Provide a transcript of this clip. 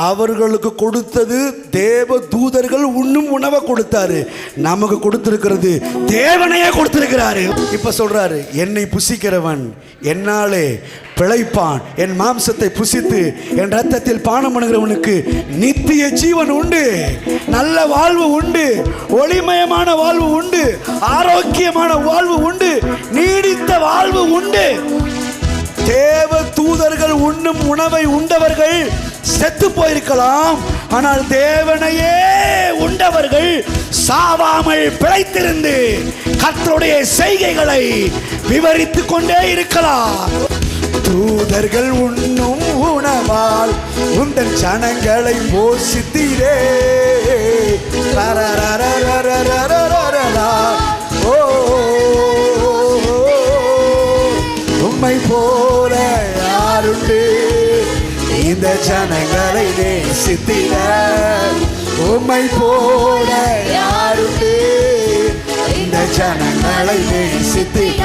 அவர்களுக்கு கொடுத்தது தேவ தூதர்கள் உண்ணும் உணவை கொடுத்தாரு. நமக்கு கொடுத்திருக்கிறது தேவனையே கொடுத்திருக்கிறாரு. இப்ப சொல்றாரு, என்னை புசிக்கிறவன் என்னாலே பிழைப்பான், என் மாம்சத்தை புசித்து என் ரத்தத்தில் பானம் பண்ணுகிறவனுக்கு நித்திய ஜீவன் உண்டு, நல்ல வாழ்வு உண்டு, ஒளிமயமான வாழ்வு உண்டு, ஆரோக்கியமான வாழ்வு உண்டு, நீடித்த வாழ்வு உண்டு. தேவ தூதர்கள் உண்ணும் உணவை உண்டவர்கள் செத்து போயிருக்கலாம், ஆனால் தேவனையே உண்டவர்கள் சாவாமல் பிழைத்திருந்து கர்த்தருடைய செய்கைகளை விவரித்துக் கொண்டே இருக்கலாம். தூதர்கள் உண்ணும் உணவால் உந்தன் ஜனங்களை போஷித்தீரே. ஓ, உம்மை போல யாருண்டு இந்த ஜனங்களை நேசித்திட? உம்மை போல யாருண்டு இந்த ஜனங்களை நேசித்திட?